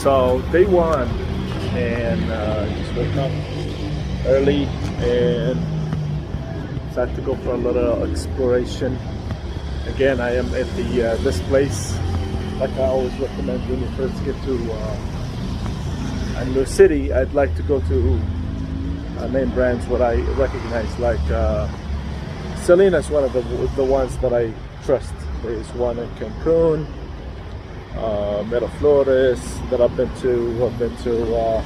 So day one, and just woke up early and decided to go for a little exploration. Again, I am at the this place, like I always recommend when you first get to a new city. I'd like to go to name brands what I recognize, like Selina is one of the ones that I trust. There's one in Cancun, Miraflores that I've been to. I've been to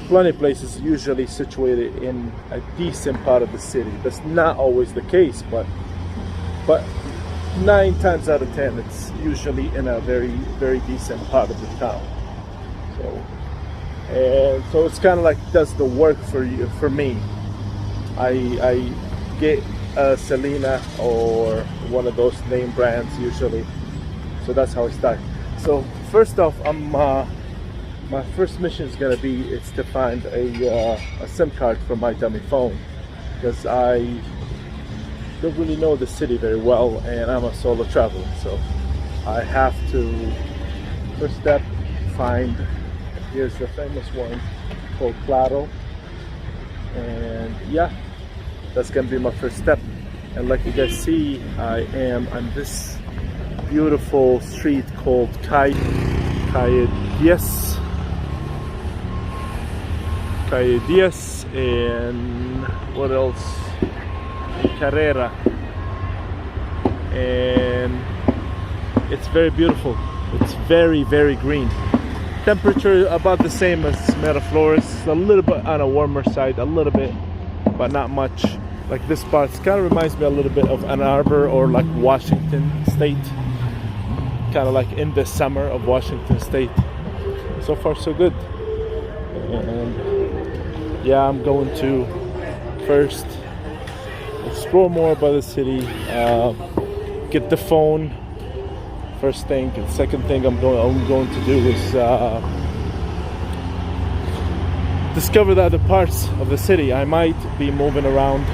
plenty of places, usually situated in a decent part of the city. That's not always the case, but 9 times out of 10 it's usually in a very decent part of the town. So it's kind of like does the work for me. I get a Selina or one of those name brands usually, so that's how I start. So first off, my first mission is gonna be to find a SIM card for my dummy phone, because I don't really know the city very well and I'm a solo traveler, so I have to first step find. Here's the famous one called Poblado, and yeah, that's gonna be my first step. And like you guys see, I am on this beautiful street called calle10, and what else? Carrera, and it's very beautiful. It's very green. Temperature about the same as Miraflores, a little bit on a warmer side, a little bit, but not much. Like this spot kind of reminds me a little bit of Ann Arbor or like Washington State, kind of like in the summer of Washington State. So far so good. And yeah, I'm going to first explore more about the city, get the phone. First thing. And second thing I'm going to do is discover the other parts of the city. I might be moving around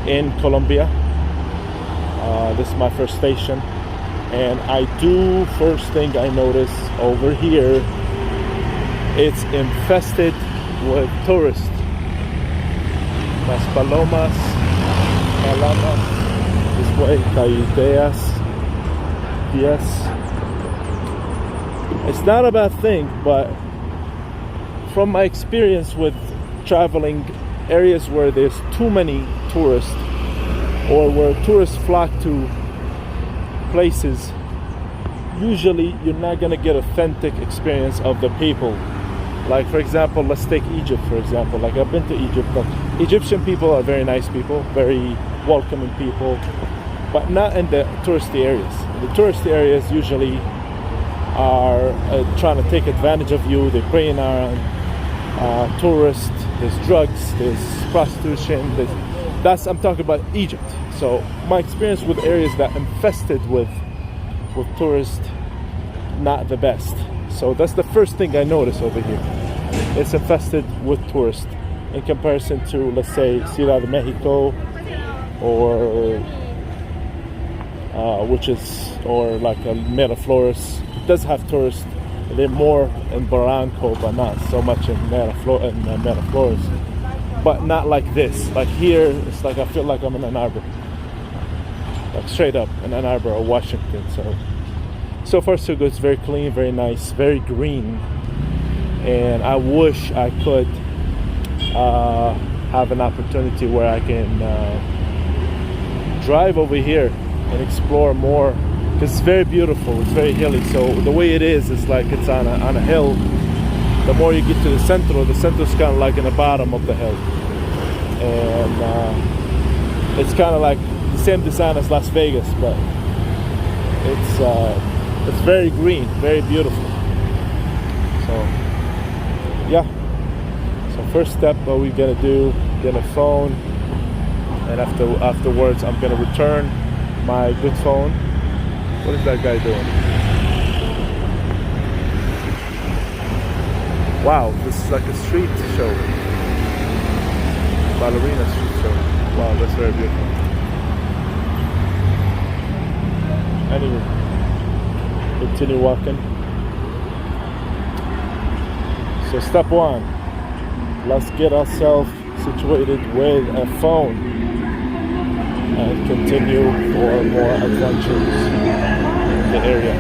in Colombia. This is my first station, and first thing I notice over here, it's infested with tourists. Las Palomas, this way, calle10. Yes, it's not a bad thing, but from my experience with traveling areas where there's too many tourists, or where tourists flock to places, usually you're not gonna get authentic experience of the people. Like for example, let's take Egypt for example. Like I've been to Egypt, but Egyptian people are very nice people, very welcoming people, but not in the touristy areas. The touristy areas usually are trying to take advantage of you. They're preying on tourists. There's drugs, there's prostitution. I'm talking about Egypt. So my experience with areas that infested with tourists, not the best. So that's the first thing I notice over here. It's infested with tourists in comparison to, let's say, Ciudad de Mexico, or or like a Miraflores. It does have tourists. They're more in Barranco, but not so much in Miraflores. But not like this. Like here, it's like I feel like I'm in Ann Arbor. Like straight up in Ann Arbor or Washington. So far so good. It's very clean, very nice, very green. And I wish I could have an opportunity where I can drive over here and explore more, because it's very beautiful. It's very hilly. So the way it is like it's on a hill. The more you get to the centro is kind of like in the bottom of the hill, and it's kind of like the same design as Las Vegas, but it's very green, very beautiful. So yeah. So first step, what we're gonna do, get a phone, and afterwards I'm gonna return my good phone. What is that guy doing? Wow, this is like a street show. Ballerina street show. Wow, that's very beautiful. Anyway, continue walking. So step one, let's get ourselves situated with a phone and continue for more adventures in the area.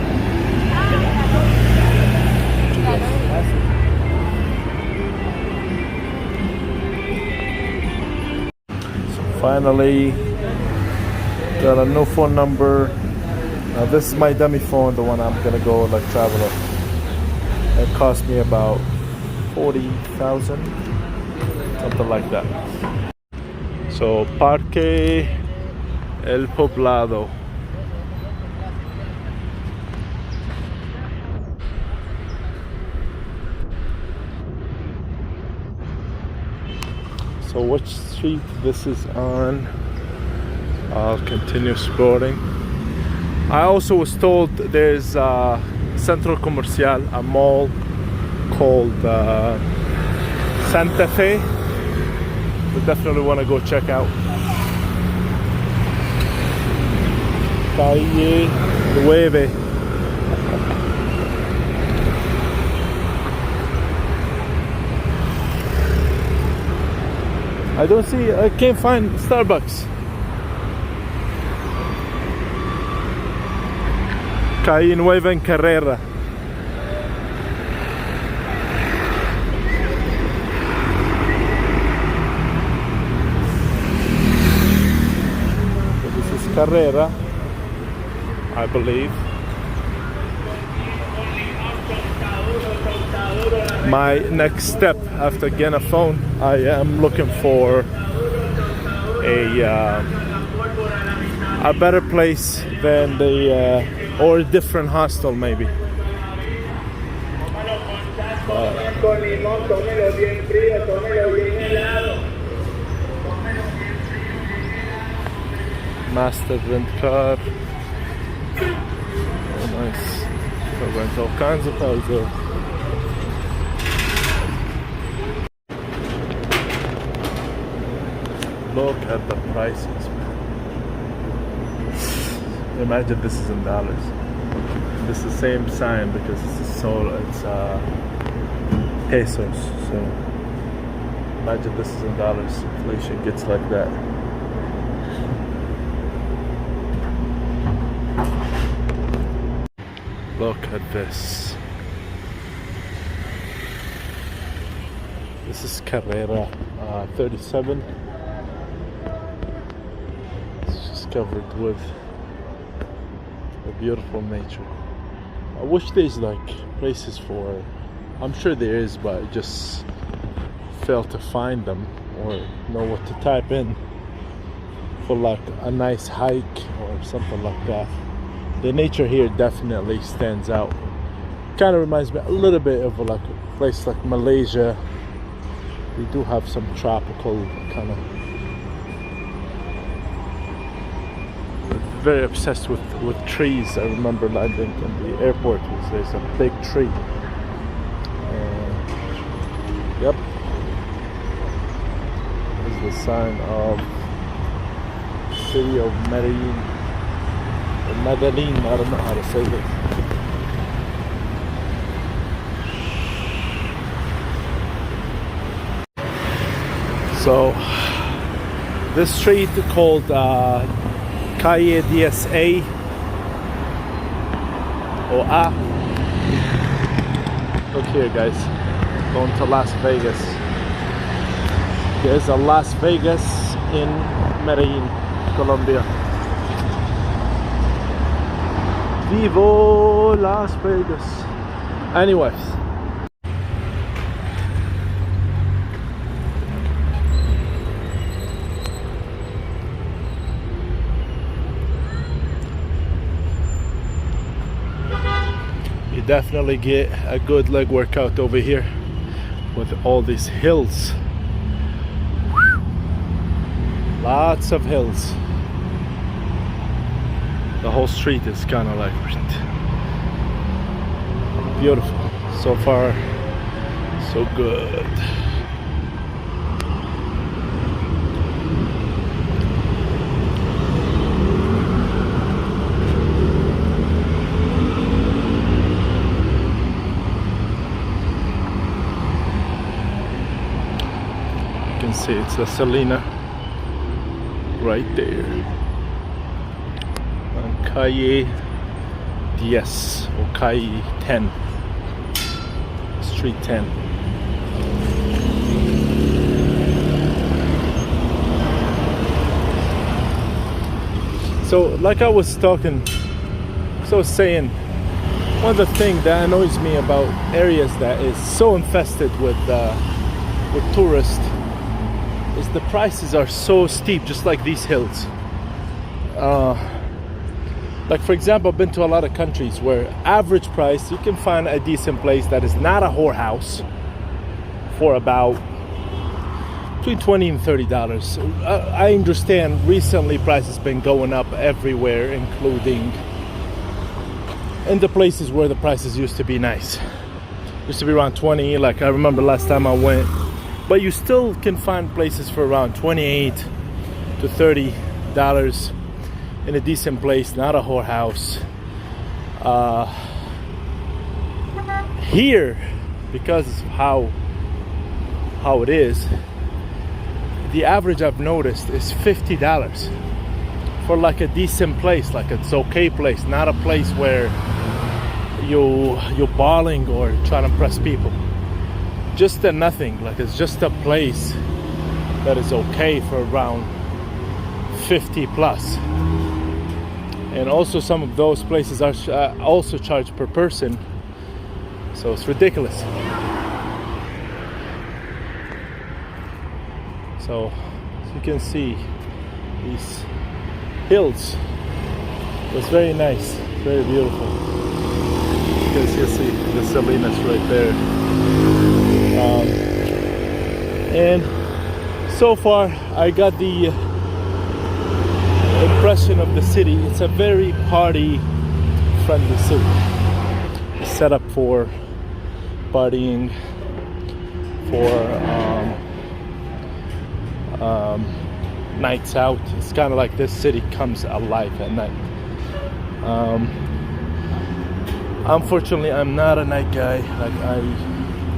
So finally got a new phone number. Now this is my dummy phone, the one I'm gonna go like travel on. It cost me about 40,000, something like that. So Parque El Poblado. So which street this is on, I'll continue exploring. I also was told there's Centro Comercial, a mall called Santa Fe. We definitely want to go check out. Calle10. I can't find Starbucks. Calle9 en Carrera. So this is Carrera, I believe. My next step after getting a phone, I am looking for a better place than the or a different hostel maybe. Master rent car. Oh nice. So rent all kinds of cars there. Look at the prices, man. Imagine this is in dollars. This is the same sign because it's pesos. So imagine this is in dollars. Inflation gets like that. Look at this. This is Carrera 37. Covered with a beautiful nature. I wish there's like places for, I'm sure there is, but I just failed to find them or know what to type in for like a nice hike or something like that. The nature here definitely stands out. Kind of reminds me a little bit of like a place like Malaysia. We do have some tropical kind of. Very obsessed with trees. I remember landing in the airport. There's a big tree. Yep. This is the sign of city of Medellin. Or Medellin, I don't know how to say this. So this street called calle10 or A. Look here, guys. Going to Las Vegas. There's a Las Vegas in Medellin, Colombia. Vivo Las Vegas. Anyways. Definitely get a good leg workout over here with all these hills. Lots of hills. The whole street is kind of like beautiful. So far, so good. can see it's a Selina right there on calle 10 or calle 10, street 10. So like I was saying, one of the things that annoys me about areas that is so infested with tourists is the prices are so steep, just like these hills. Like for example, I've been to a lot of countries where average price, you can find a decent place that is not a whorehouse for about between $20 and $30. I understand recently prices been going up everywhere, including in the places where the prices used to be nice. Used to be around 20, like I remember last time I went. But you still can find places for around $28 to $30 in a decent place, not a whorehouse. Here, because of how it is, the average I've noticed is $50 for like a decent place, like it's okay place, not a place where you're bawling or trying to impress people. Just a nothing, like it's just a place that is okay for around 50 plus. And also some of those places are also charged per person, so it's ridiculous. So as you can see, these hills, it's very nice, very beautiful. You can see the Salinas right there. And so far I got the impression of the city. It's a very party friendly city. It's set up for partying, for nights out. It's kind of like this city comes alive at night. Unfortunately, I'm not a night guy. Like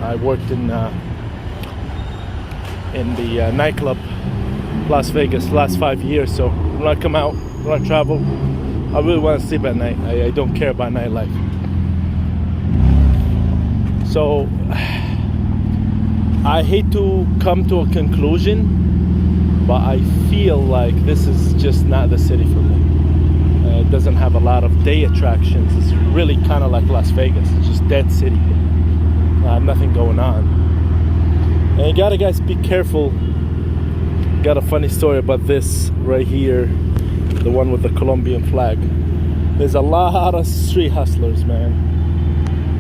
I worked in the nightclub Las Vegas last 5 years, so when I come out, when I travel, I really want to sleep at night. I don't care about nightlife. So I hate to come to a conclusion, but I feel like this is just not the city for me. It doesn't have a lot of day attractions. It's really kind of like Las Vegas. It's just dead city. Nothing going on. And you gotta, guys, be careful. Got a funny story about this right here, the one with the Colombian flag. There's a lot of street hustlers, man.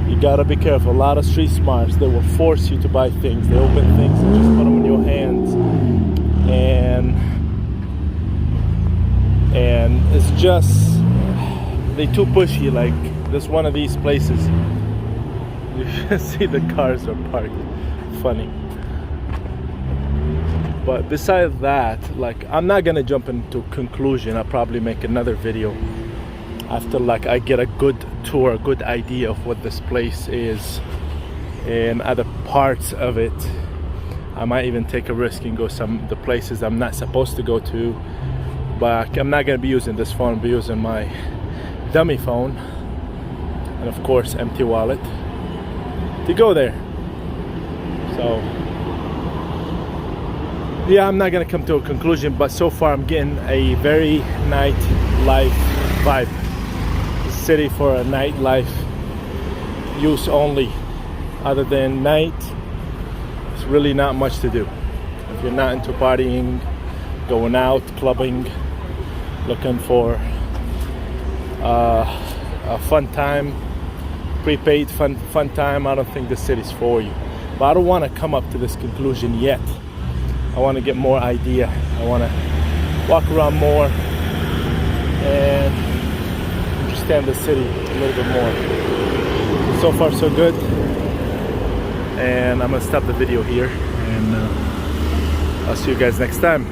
You gotta be careful. A lot of street smarts. They will force you to buy things. They open things and just put them in your hands. And it's just, they too pushy. Like this one of these places, you can see the cars are parked. Funny. But besides that, like, I'm not gonna jump into conclusion. I'll probably make another video after like I get a good tour, a good idea of what this place is and other parts of it. I might even take a risk and go some the places I'm not supposed to go to. But I'm not gonna be using this phone. I'll be using my dummy phone and of course empty wallet to go there. So yeah, I'm not gonna come to a conclusion, but so far I'm getting a very nightlife vibe. The city for a nightlife use only. Other than night, it's really not much to do. If you're not into partying, going out, clubbing, looking for a fun time, prepaid fun time, I don't think the city's for you. But I don't want to come up to this conclusion yet. I want to get more idea. I want to walk around more and understand the city a little bit more. So far so good. And I'm gonna stop the video here, and I'll see you guys next time.